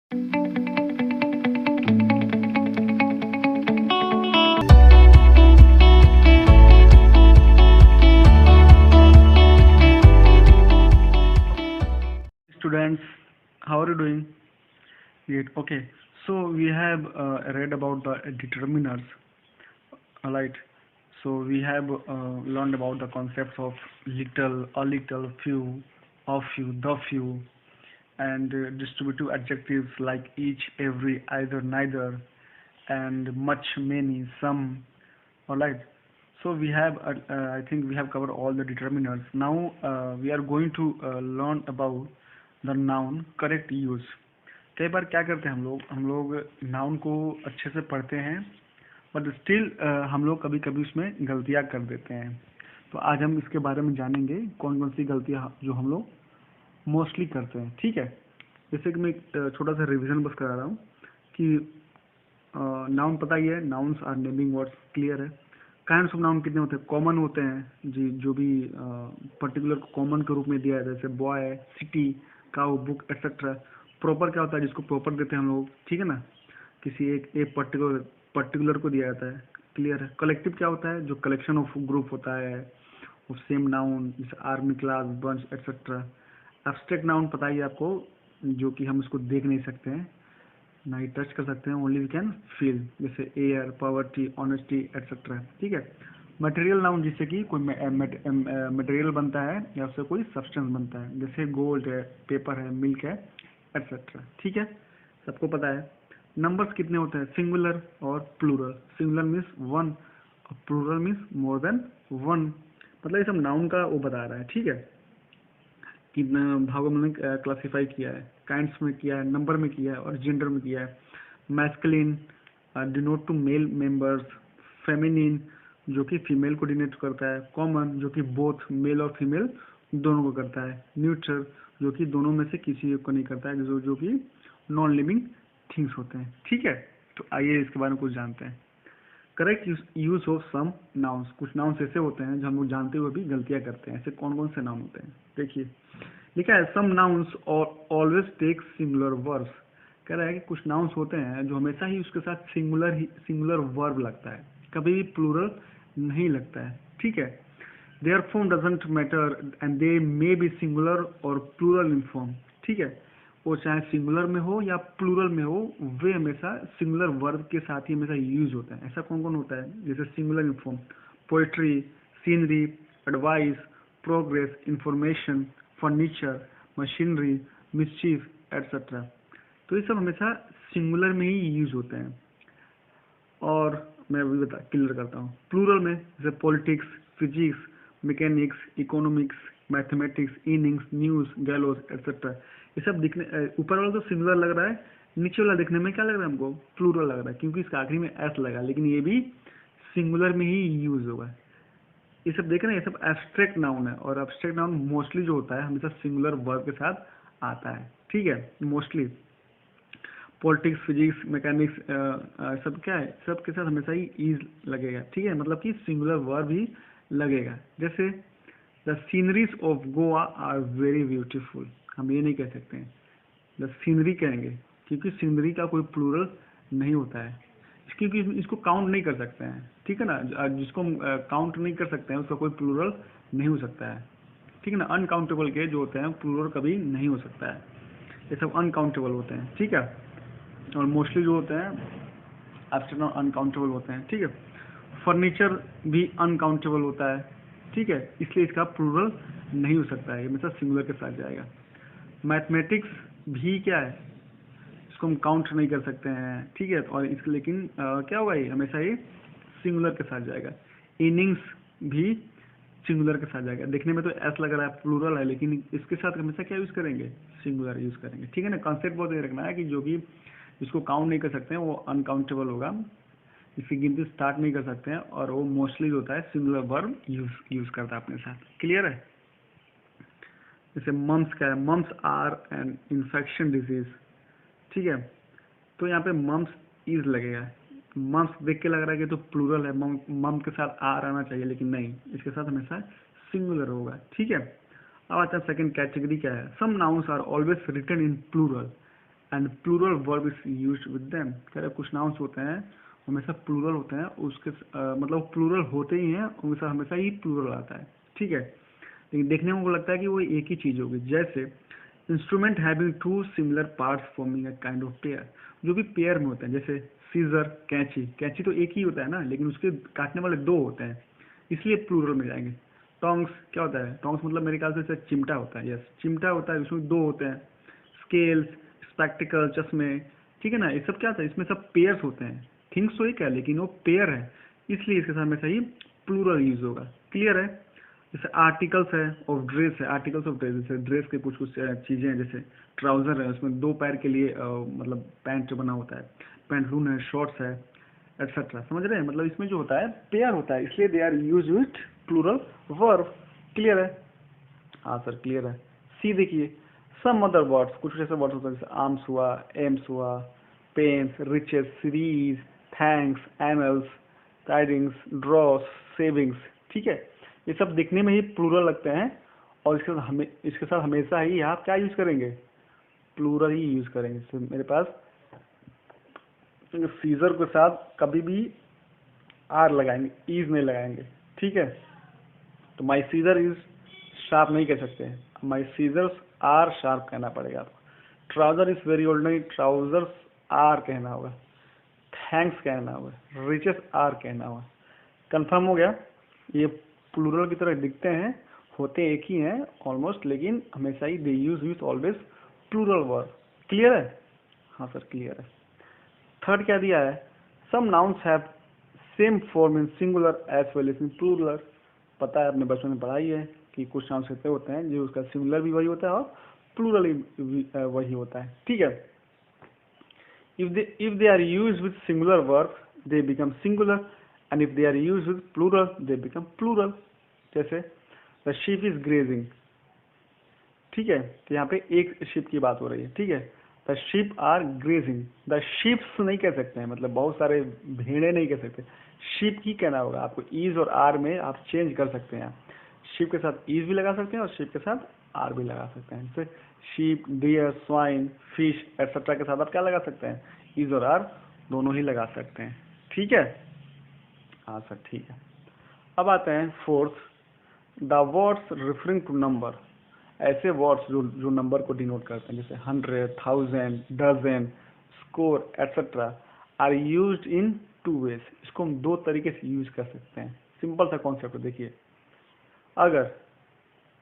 Students, how are you doing? Great. Okay. So we have read about the determiners, alright. So we have learned about the concepts of little, a little, few, a few, the few, and distributive adjectives like each, every, either, neither, and much, many, some. Alright. So we have, I think we have covered all the determiners. Now we are going to learn about the noun correct use. कई बार क्या करते हैं हम लोग noun को अच्छे से पढ़ते हैं, बट स्टिल हम लोग कभी कभी उसमें गलतियाँ कर देते हैं। तो आज हम इसके बारे में जानेंगे कौन कौन सी गलतियाँ जो हम लोग मोस्टली करते हैं। ठीक है, जैसे कि मैं छोटा सा रिवीजन बस करा रहा हूँ कि नाउन पता ही है, nouns are naming words, clear है। काइंड्स ऑफ नाउन कितने होते हैं? कॉमन होते हैं जी, जो भी पर्टिकुलर कॉमन के रूप में दिया है, जैसे boy, city, cow, book etcetera. Proper क्या होता है? जिसको प्रॉपर देते हैं हम लोग, ठीक है ना, किसी एक पर्टिकुलर को दिया जाता है, क्लियर है। कलेक्टिव क्या होता है? जो कलेक्शन ऑफ ग्रुप होता है ऑफ सेम नाउन, जैसे army, class, bunch etcetera. Abstract noun पता ही है आपको, जो कि हम उसको देख नहीं सकते हैं, ना ही टच कर सकते हैं, ओनली वी कैन फील, जैसे एयर, पॉवर्टी, ऑनेस्टी एक्सेट्रा। ठीक है। मटेरियल नाउन, जिससे कि कोई मटेरियल बनता है या उससे कोई सब्सटेंस बनता है, जैसे गोल्ड है, पेपर है, मिल्क है एक्सेट्रा। ठीक है, सबको पता है। नंबर्स कितने होते हैं? सिंगुलर और प्लूरल। सिंगुलर मीन्स वन और plural means more than one. मतलब ये सब नाउन का वो बता रहा है। ठीक है, कितना भागों में क्लासीफाई किया है, काइंड्स में किया है, नंबर में किया है और जेंडर में किया है। Masculine denote to male members, feminine जो कि फीमेल को डिनोट करता है, कॉमन जो कि बोथ मेल और फीमेल दोनों को करता है, न्यूट्रल जो कि दोनों में से किसी एक को नहीं करता है, जो कि नॉन लिविंग थिंग्स होते हैं। ठीक है, तो आइए इसके बारे में कुछ जानते हैं। Correct use of some nouns. कुछ नाउन्स ऐसे होते हैं जो हम लोग जानते हुए भी गलतियां करते हैं। ऐसे कौन कौन से नाउन होते हैं? देखिए लिखा है, some nouns always take singular verbs. कह रहा है कि कुछ नाउन्स होते हैं जो हमेशा ही उसके साथ सिंगुलर वर्ब लगता है, कभी भी प्लूरल नहीं लगता है। ठीक है। There form doesn't matter and they may be singular और प्लूरल इन फॉर्म। ठीक है, वो चाहे सिंगुलर में हो या प्लूरल में हो, वे हमेशा सिंगुलर वर्ब के साथ ही हमेशा यूज होता है। ऐसा कौन कौन होता है? जैसे singular in form, poetry, scenery, advice, progress, information, furniture, machinery, mischief etcetera. तो ये सब हमेशा सिंगुलर में ही यूज होते हैं। और मैं अभी क्लियर करता हूँ। प्लूरल में जैसे politics, physics, mechanics, economics, mathematics, innings, news, gallows etcetera. ये सब दिखने, ऊपर वाला तो सिंगुलर लग रहा है, नीचे वाला दिखने में क्या लग रहा है हमको? प्लूरल लग रहा है, क्योंकि इसका आखिरी में एस लगा, लेकिन ये भी सिंगुलर में ही यूज होगा। ये सब देख रहे हैं, ये सब एब्स्ट्रैक्ट नाउन है, और एब्स्ट्रैक्ट नाउन मोस्टली जो होता है हमेशा सिंगुलर वर्ब के साथ आता है। ठीक है, मोस्टली पॉलिटिक्स, फिजिक्स, मैकेनिक्स सब क्या है, सब के साथ हमेशा ही ईज लगेगा। ठीक है, मतलब कि सिंगुलर वर्ब ही लगेगा। जैसे the sceneries of Goa are very beautiful, हम ये नहीं कह सकते हैं, द सीनरी कहेंगे, क्योंकि सीनरी का कोई प्लूरल नहीं होता है, क्योंकि इसको काउंट नहीं कर सकते हैं। ठीक है ना, जिसको काउंट नहीं कर सकते हैं उसका कोई प्लूरल नहीं हो सकता है। ठीक है ना, अनकाउंटेबल के जो होते हैं प्लूरल कभी नहीं हो सकता है, ये सब अनकाउंटेबल होते हैं। ठीक है, और मोस्टली जो होते हैं एब्स्ट्रैक्ट अनकाउंटेबल होते हैं। ठीक है, फर्नीचर भी अनकाउंटेबल होता है। ठीक है, इसलिए इसका प्लूरल नहीं हो सकता है, ये हमेशा सिंगुलर के साथ जाएगा। मैथमेटिक्स भी क्या है, इसको हम काउंट नहीं कर सकते हैं। ठीक है, और इसके लेकिन क्या होगा, ये हमेशा ये सिंगुलर के साथ जाएगा। इनिंग्स भी सिंगुलर के साथ जाएगा। देखने में तो एस लग रहा है, प्लूरल है, लेकिन इसके साथ हमेशा क्या यूज करेंगे? सिंगुलर यूज करेंगे। ठीक है ना, कॉन्सेप्ट बहुत ये रखना है कि जो भी इसको काउंट नहीं कर सकते हैं वो अनकाउंटेबल होगा, इसकी गिनती स्टार्ट नहीं कर सकते हैं, और वो मोस्टली जो होता है सिंगुलर वर्ब यूज करता है अपने साथ। क्लियर है। जैसे मम्स क्या है, mumps are an infection disease. ठीक है, तो यहाँ पे मम्स इज लगेगा। मम्स देख के लग रहा है कि तो प्लूरल है, मम के साथ आर आना चाहिए, लेकिन नहीं, इसके साथ हमेशा सिंगुलर होगा। ठीक है, अब आता है सेकंड कैटेगरी क्या है, some nouns are always written in plural and plural verb is used with them. कह रहे कुछ नाउन्स होते हैं हमेशा प्लूरल होते हैं, उसके मतलब प्लूरल होते ही हैं, हमेशा हमेशा ही प्लूरल आता है, ठीक है। लेकिन देखने में वो लगता है कि वो एक ही चीज़ होगी। जैसे instrument having two similar parts forming a kind of pair, जो भी पेयर में होते हैं, जैसे सीजर, कैंची। कैंची तो एक ही होता है ना, लेकिन उसके काटने वाले दो होते हैं, इसलिए प्लूरल में जाएंगे। टोंग्स क्या होता है? टोंग्स मतलब मेरे ख्याल से चिमटा होता है, यस चिमटा होता है, इसमें दो होते हैं। स्केल्स, स्पेक्टिकल, चश्मे, ठीक है ना, ये सब क्या होता है, इसमें सब पेयर्स होते हैं। थिंग्स तो एक है लेकिन वो पेयर है, इसलिए इसके साथ हमेशा ही प्लूरल यूज होगा। क्लियर है? जैसे आर्टिकल्स है ऑफ ड्रेस है, आर्टिकल्स ऑफ ड्रेस, जैसे ड्रेस के कुछ कुछ चीज़ें हैं, जैसे ट्राउजर है, उसमें दो पैर के लिए मतलब पैंट बना होता है, पैंटलून है, शॉर्ट्स है, एटसेट्रा। समझ रहे हैं? मतलब इसमें जो होता है पेयर होता है, इसलिए they are use with plural verb. Clear है? हाँ सर क्लियर है। सी देखिए, सम अदर वर्ड्स, कुछ ऐसे वर्ड्स होते हैं जैसे आर्म्स हुआ, एम्स हुआ, pains, riches, series, thanks, annals, tidings, dross, savings, ठीक है। ये सब दिखने में ही प्लूरल लगते हैं, और इसके साथ हमेशा ही आप क्या यूज करेंगे? प्लूरल ही यूज करेंगे। तो मेरे पास सीजर के साथ कभी भी आर लगाएंगे, ईज नहीं लगाएंगे, ठीक है। तो माई सीजर इज शार्प नहीं कह सकते हैं, माई सीजर्स आर शार्प कहना पड़ेगा आपको। ट्राउजर इज वेरी ओल्ड नहीं, ट्राउजर्स आर कहना होगा। थैंक्स कहना होगा, रिचेस आर कहना होगा। कंफर्म हो गया? ये प्लूरल की तरह दिखते हैं, होते एक ही हैं ऑलमोस्ट, लेकिन हमेशा ही they use with always plural verb. Clear है? हाँ सर क्लियर है। थर्ड क्या दिया है? Some nouns have same form in singular as well as in plural. पता है, अपने बचपन में पढ़ाई है कि कुछ नाउन्स ऐसे होते हैं जो उसका सिंगुलर भी वही होता है और प्लूरल भी वही होता है, ठीक है। if they are used with singular verb they become singular, and if they are used with plural they become plural। जैसे the sheep is grazing, ठीक है, तो यहाँ पे एक sheep की बात हो रही है, ठीक है। the sheep are grazing, the sheeps नहीं कह सकते हैं, मतलब बहुत सारे भेड़े नहीं कह सकते, sheep ही कहना होगा आपको। is और are में आप चेंज कर सकते हैं, sheep के साथ is भी लगा सकते हैं और sheep के साथ are भी लगा सकते हैं। जैसे sheep, deer, swine, fish etcetera के साथ आप क्या लगा सकते हैं? is और are दोनों ही लगा सकते हैं, ठीक है। हाँ सर ठीक है। अब आते हैं fourth, the words referring to number. ऐसे वर्ड्स जो जो नंबर को डिनोट करते हैं, जैसे 100, 1000, dozen, score etcetera, are used in two ways. इसको हम दो तरीके से यूज कर सकते हैं। सिंपल सा कॉन्सेप्ट देखिए, अगर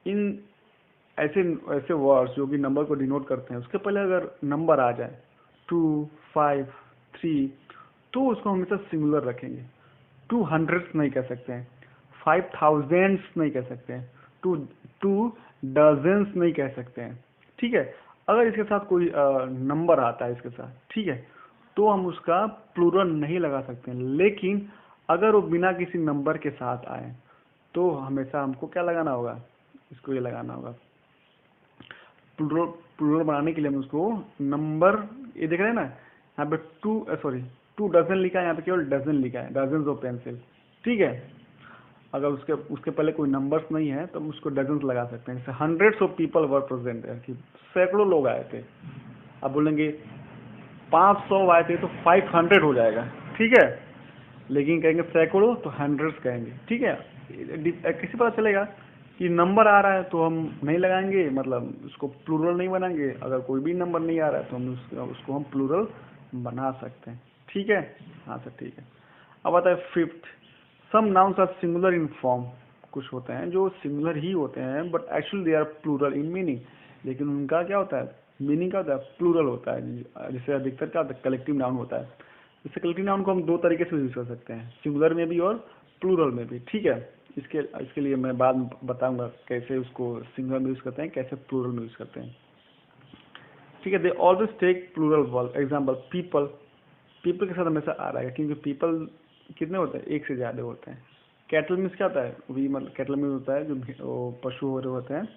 इन ऐसे ऐसे वर्ड्स जो कि नंबर को डिनोट करते हैं, उसके पहले अगर नंबर आ जाए 2, 5, 3, तो उसको हमेशा सिंगुलर रखेंगे। 200 नहीं कह सकते हैं, 5000 नहीं कह सकते हैं, टू डजन्स नहीं कह सकते हैं, ठीक है। अगर इसके साथ कोई नंबर आता है इसके साथ, ठीक है, तो हम उसका प्लूरल नहीं लगा सकते हैं। लेकिन अगर वो बिना किसी नंबर के साथ आए तो हमेशा हमको क्या लगाना होगा? इसको ये लगाना होगा। प्लूरल प्लूरल बनाने के लिए हम उसको नंबर, ये देख रहे हैं ना, यहाँ पे टू डजन लिखा है, यहाँ पे केवल डजन लिखा है, डजन ऑफ पेंसिल, ठीक है। अगर उसके उसके पहले कोई नंबर्स नहीं है तो हम उसको डजन्स लगा सकते हैं। जैसे hundreds of people were present है, कि सैकड़ों लोग आए थे। अब बोलेंगे 500 आए थे तो 500 हो जाएगा, ठीक है। लेकिन कहेंगे सैकड़ों तो हंड्रेड्स कहेंगे, ठीक है। किसी पता चलेगा कि नंबर आ रहा है तो हम नहीं लगाएंगे, मतलब उसको प्लूरल नहीं बनाएंगे। अगर कोई भी नंबर नहीं आ रहा है तो हम उसको हम प्लूरल बना सकते हैं, ठीक है। हाँ सर ठीक है। अब आता है fifth, some nouns are singular in form. कुछ होते हैं जो सिंगुलर ही होते हैं but actually they are plural in meaning, लेकिन उनका क्या होता है, मीनिंग क्या होता है, प्लूरल होता है। जैसे अधिकतर क्या होता है, कलेक्टिव नाउन होता है। इस कलेक्टिव नाउन को हम दो तरीके से यूज कर सकते हैं, सिंगुलर में भी और प्लूरल में भी, ठीक है। इसके लिए मैं बाद में बताऊंगा कैसे उसको सिंगुलर में यूज करते हैं, कैसे प्लूरल में यूज करते हैं, ठीक है। They always take plural verb. Example people, people के साथ हमेशा आ रहा है, क्योंकि पीपल कितने होते हैं? एक से ज्यादा होते हैं। कैटल मीन्स क्या होता है? वो भी मतलब कैटल मीन्स होता है जो पशु हो रहे होते हैं,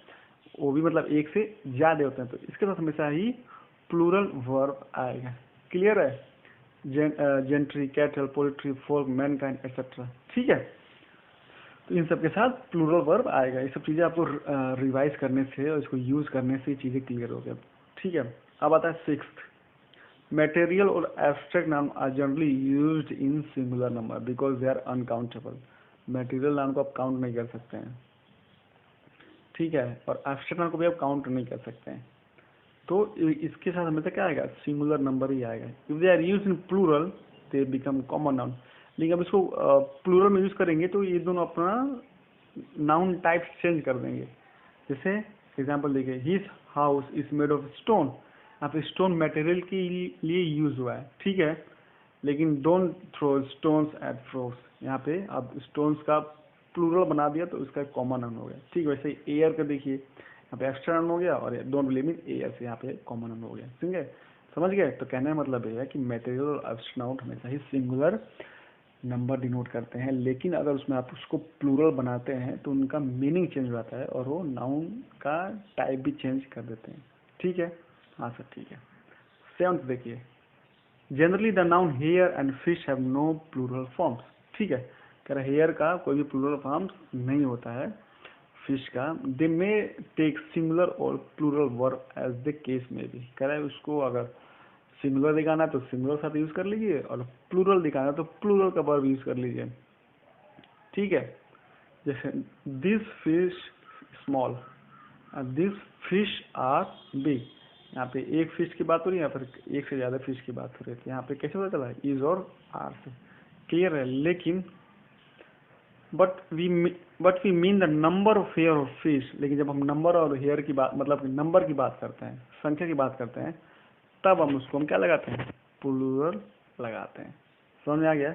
वो भी मतलब एक से ज्यादा होते हैं। तो इसके साथ हमेशा ही प्लूरल वर्ब आएगा। क्लियर है? Gentry, cattle, poultry, folk, Mankind etcetera, ठीक है। तो इन सब के साथ प्लूरल वर्ब आएगा। ये सब चीजें आपको रिवाइज करने से और इसको यूज करने से चीजें क्लियर हो गया, ठीक है। अब आता है sixth, Material or abstract noun are generally used in singular number because they are uncountable. Material noun को आप काउंट नहीं कर सकते हैं, ठीक है, और एब्स्ट्रैक्ट नाउन को भी आप काउंट नहीं कर सकते हैं, तो इसके साथ हमेशा क्या आएगा, सिंगुलर नंबर ही आएगा. If they are use in plural they become common noun. लेकिन अब इसको प्लूरल में यूज करेंगे तो ये दोनों अपना नाउन टाइप चेंज कर देंगे. जैसे एग्जांपल देखिए, his house is made of stone. यहाँ पे स्टोन मटेरियल के लिए यूज हुआ है, ठीक है, लेकिन don't throw stones at frogs. यहाँ पे अब स्टोन्स का प्लूरल बना दिया तो इसका कॉमन नाउन हो गया, ठीक है. वैसे एयर का देखिए, यहाँ पे एक्स्ट्रा नाउन हो गया और डोंट बिलीव इन एयर से यहाँ पे कॉमन नाउन हो गया, ठीक है, समझ गए. तो कहने का मतलब ये है कि मटेरियल और एब्स्ट्रैक्ट नाउन हमेशा ही सिंगुलर नंबर डिनोट करते हैं, लेकिन अगर उसमें आप उसको प्लूरल बनाते हैं तो उनका मीनिंग चेंज हो जाता है और वो नाउन का टाइप भी चेंज कर देते हैं, ठीक है. हाँ सर, ठीक है. सेवंथ देखिए, generally the noun hair and fish have no plural forms. ठीक है, कह रहा हेयर का कोई भी प्लूरल फॉर्म्स नहीं होता है, फिश का. दे मे टेक सिंगुलर और plural verb as the case में भी. कह रहा है उसको अगर सिंगुलर दिखाना है तो सिंगुलर साथ यूज कर लीजिए और प्लूरल दिखाना है तो प्लूरल का वर्ब यूज कर लीजिए, ठीक है. जैसे this fish small, this fish are big. यहाँ पे एक फिश की बात हो रही है, यहाँ पर एक से ज्यादा फिश की बात हो रही है, यहाँ पे कैसे पता चला है, इज और आर से, क्लियर है. लेकिन but we mean the number of hair of fish. लेकिन जब हम नंबर और हेयर की बात, मतलब नंबर की बात करते हैं, संख्या की बात करते हैं, तब हम उसको क्या लगाते हैं, प्लूरल लगाते हैं. समझ में आ गया.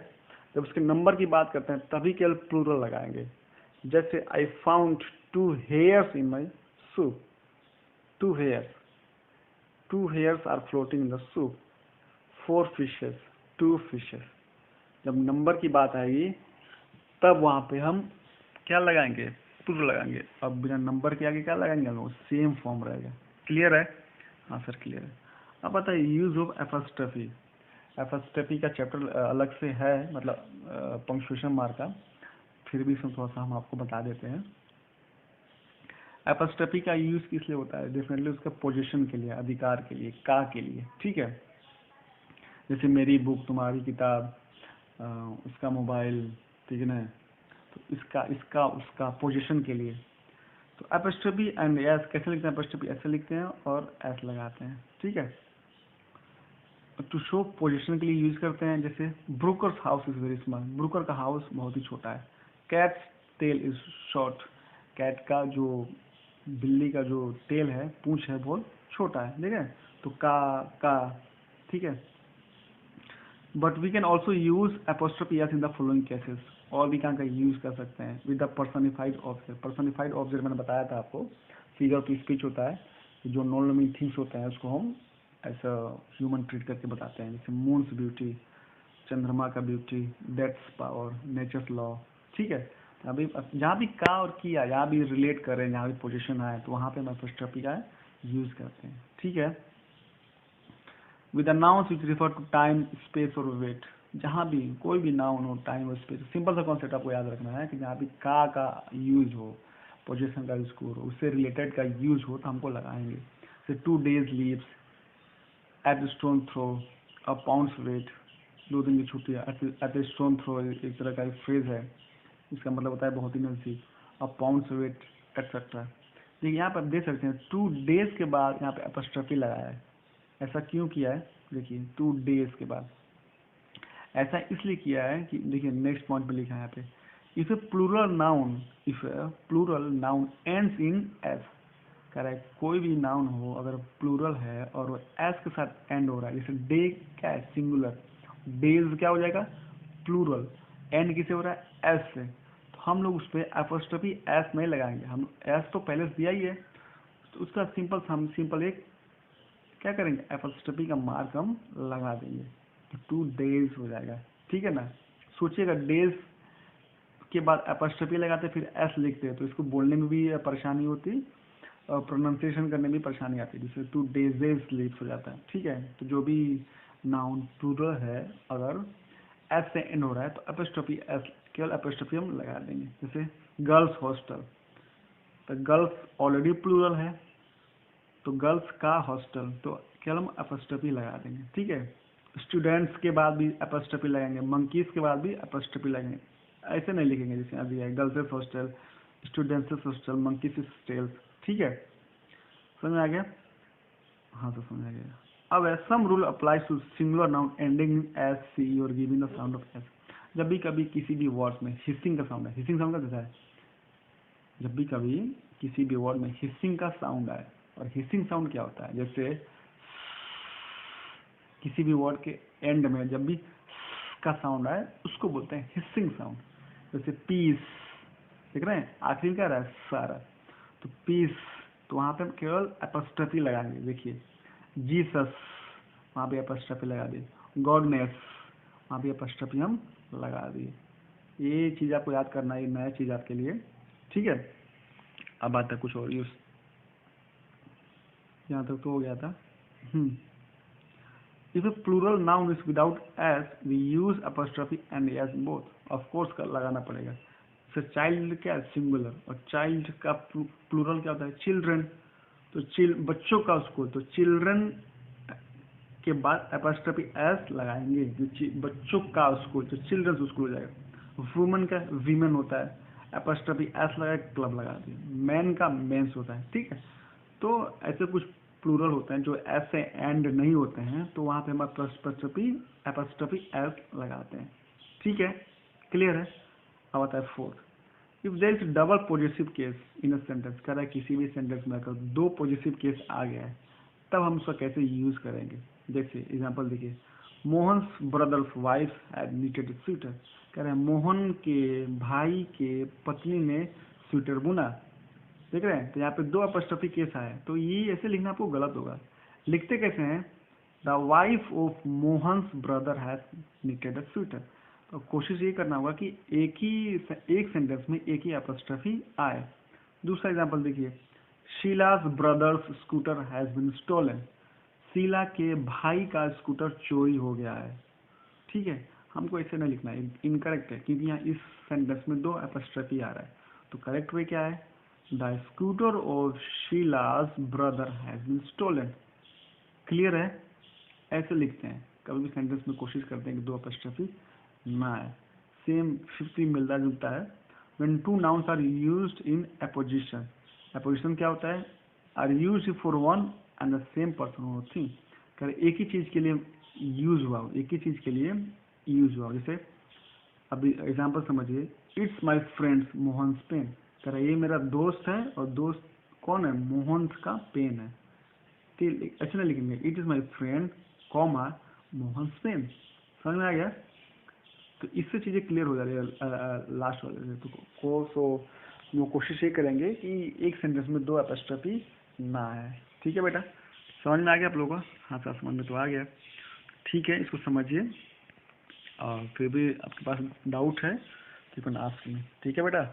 जब उसके नंबर की बात करते हैं तभी केवल प्लूरल लगाएंगे. जैसे I found 2 hairs in my soup. 2 hairs, 2 hairs are floating in the soup. 4 fishes, 2 fishes. जब नंबर की बात आएगी तब वहां पे हम क्या लगाएंगे, प्लूरल लगाएंगे. अब बिना नंबर के आगे क्या लगाएंगे हम लोग, सेम फॉर्म रहेगा. क्लियर है. हाँ सर, क्लियर है. अब बताइए यूज ऑफ एपॉस्ट्रोफी. एपॉस्ट्रोफी का चैप्टर अलग से है, मतलब पंक्चुएशन मार्क का, फिर भी इसमें थोड़ा सा हम आपको बता देते हैं. एपॉस्ट्रोफी का यूज किस लिए होता है, डेफिनेटली उसका पोजीशन के लिए, अधिकार के लिए, का के लिए, ठीक है. जैसे मेरी बुक, तुम्हारी किताब, उसका मोबाइल, ठीक है ना, तो इसका इसका उसका पोजीशन के लिए. तो एपॉस्ट्रोफी एंड एस कैसे लिखते हैं, एपॉस्ट्रोफी ऐसे लिखते हैं और एस लगाते हैं, ठीक है. टू शो पोजीशन के लिए यूज करते हैं. जैसे broker's house is very small. Broker का हाउस बहुत ही छोटा है. Cat's tail is short. Cat का जो, बिल्ली का जो टेल है, पूंछ है, बहुत छोटा है, ठीक है. तो का, ठीक है. But we can also use apostrophe S in the following cases. और भी कहाँ का यूज कर सकते हैं, with the personified object. Personified object मैंने बताया था आपको, फिगर ऑफ स्पीच होता है, जो नॉन लिविंग थिंग्स होते हैं उसको हम ऐसा ह्यूमन ट्रीट करके बताते हैं. जैसे मून्स ब्यूटी, चंद्रमा का beauty, death's power, nature's law, ठीक है. अभी जहाँ भी का और किया, जहाँ भी रिलेट कर रहे हैं, जहाँ भी पोजीशन आए, तो वहाँ पे हम एपोस्ट्रोफी का यूज करते हैं, ठीक है. With the nouns which refer to time, space और वेट. जहाँ भी कोई भी नाउन हो, टाइम और स्पेस, सिंपल सा कॉन्सेप्ट आपको याद रखना है कि जहाँ भी का यूज हो, पोजीशन का स्कोर हो, उससे रिलेटेड का यूज हो, तो हमको लगाएंगे. जैसे 2 days leaves, eight stone throw, a pounds weight. 2 दिन की छुट्टी. एट स्टोन थ्रो एक तरह का फ्रेज है, इसका मतलब होता है बहुत ही नजदीक. अ पाउंड्स वेट एक्सेट्रा. देखिए यहाँ पर आप देख सकते हैं 2 days के बाद यहाँ पे एपोस्ट्रोफी लगाया है. ऐसा क्यों किया है, देखिए 2 days के बाद ऐसा इसलिए किया है कि देखिए नेक्स्ट पॉइंट पे लिखा है यहाँ पे, if a plural noun ends in S. कह रहा है कोई भी नाउन हो अगर प्लूरल है और वो एस के साथ एंड हो रहा है, जैसे डे क्या है, सिंगुलर, डेज क्या हो जाएगा, प्लूरल, एंड किसे हो रहा है, एस से, तो हम लोग उस पर एपोस्ट्रोफी एस नहीं लगाएंगे. हम एस तो पहले से दिया ही है, तो उसका हम सिंपल एक क्या करेंगे, एपोस्ट्रोफी का मार्क हम लगा देंगे, तो 2 days हो जाएगा, ठीक है ना. सोचिएगा डेज के बाद एपोस्ट्रोफी लगाते फिर एस लिखते, तो इसको बोलने में भी परेशानी होती और प्रोनाउंसिएशन करने में परेशानी आती है, जिससे 2 days लीव्स हो जाता है, ठीक है. तो जो भी नाउन प्लूरल है अगर एस से एंड हो रहा है तो एपोस्ट्रोफी एस, केवल एपोस्ट्रोफी हम लगा देंगे. जैसे गर्ल्स हॉस्टल, तो गर्ल्स ऑलरेडी प्लूरल है, तो गर्ल्स का हॉस्टल, तो केवल हम अपस्ट्रफी लगा देंगे, ठीक है। स्टूडेंट्स के बाद भी अपस्ट्रफी लगाएंगे, मंकीज के बाद भी अपस्ट्रफी लगाएंगे, ऐसे नहीं लिखेंगे जैसे अभी है girls hostel, students hostel, monkeys hostel, ठीक है। समझ में आ गया? हाँ तो समझ आ गया। अब some rule applies to singular noun ending S C और giving the sound of S. जब भी कभी किसी भी वर्ड में हिसिंग का साउंड है, हिसिंग साउंड का देता है, जब भी कभी किसी भी वर्ड में हिसिंग का साउंड आए, और हिसिंग साउंड क्या होता है, जैसे किसी भी वर्ड के एंड में जब भी का साउंड आए उसको बोलते हैं हिसिंग साउंड। जैसे पीस, देख रहे हैं आखिरी क्या रहा है सारा, तो पीस, तो वहां पे हम केवल एपोस्ट्रोफी लगाएंगे। देखिए जीसस, वहां पे एपोस्ट्रोफी लगा दिए, गॉडनेस, वहां पे एपोस्ट्रोफी हम लगा दिए। ये चीज आपको याद करना है, ये नया चीज आपके लिए, ठीक है। अब आता है कुछ और यूज, यहाँ तक तो हो गया था। If a plural noun is without s, we use apostrophe and s both. Of course का लगाना पड़ेगा। So child क्या है सिंगुलर, और child का प्लूरल क्या होता है चिल्ड्रन, तो बच्चों का स्कूल, तो चिल्ड्रन के बाद apostrophe s लगाएंगे, जो बच्चों का स्कूल, तो चिल्ड्रन स्कूल हो जाएगा। वुमन का वीमेन होता है, apostrophe s लगा क्लब लगा दिए। मैन का मेंस होता है, ठीक है। तो ऐसे कुछ प्लूरल होते हैं जो ऐसे एंड नहीं होते हैं, तो वहां पे हम एपोस्ट्रोफी एस लगाते हैं, ठीक है। क्लियर है? अब आता है fourth, if there is double positive case in a sentence, कह रहा है किसी भी सेंटेंस में अगर दो पॉजिटिव केस आ गया है तब हम उसका कैसे यूज करेंगे। जैसे एग्जांपल देखिए, Mohan's brother's wife had needed A sweater, कह रहे हैं मोहन के भाई के पत्नी ने स्वेटर बुना, देख रहे हैं। तो यहाँ पे दो अपस्ट्रफी केस आए, तो ये ऐसे लिखना आपको गलत होगा। लिखते कैसे हैं, the wife of Mohan's brother has knitted a sweater. तो कोशिश ये करना होगा कि एक सेंटेंस में एक ही अपस्ट्रफी आए। दूसरा एग्जांपल देखिए, Sheela's brother's scooter has been stolen, Sheela के भाई का स्कूटर चोरी हो गया है, ठीक है। हमको ऐसे नहीं लिखना है, इनकरेक्ट है, क्योंकि यहाँ इस सेंटेंस में दो अपस्ट्रफी आ रहा है। तो करेक्ट वे क्या है, the scooter of Sheela's brother has been stolen. Clear है? ऐसे लिखते हैं, कभी भी सेंटेंस में कोशिश करते हैं कि दो अपस्ट्रफी ना आए। सेम 50 मिलता जुलता है। When two nouns are used in apposition, apposition क्या होता है, are used for one and the same person और थिंग, कर एक ही चीज के लिए यूज हुआ, एक ही चीज के लिए यूज हुआ। जैसे अभी एग्जांपल समझिए, it's my friend's Mohan's pen, कह रहा ये मेरा दोस्त है, और दोस्त कौन है, मोहन का पेन है। ऐसे नहीं लिखेंगे, it is my friend comma Mohan pen. समझ में आ गया? तो इससे चीजें क्लियर हो जा रही है लास्ट वाले तो वो कोशिश ये करेंगे कि एक सेंटेंस में दो अपस्ट्रफी ना आए, ठीक है बेटा। समझ में आ गया आप लोगों को? हाँ सर समझ में तो आ गया, ठीक है। इसको समझिए, और फिर भी आपके पास डाउट है तो यू कैन आस्क मी, ठीक है बेटा।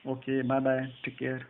Okay bye bye, take care.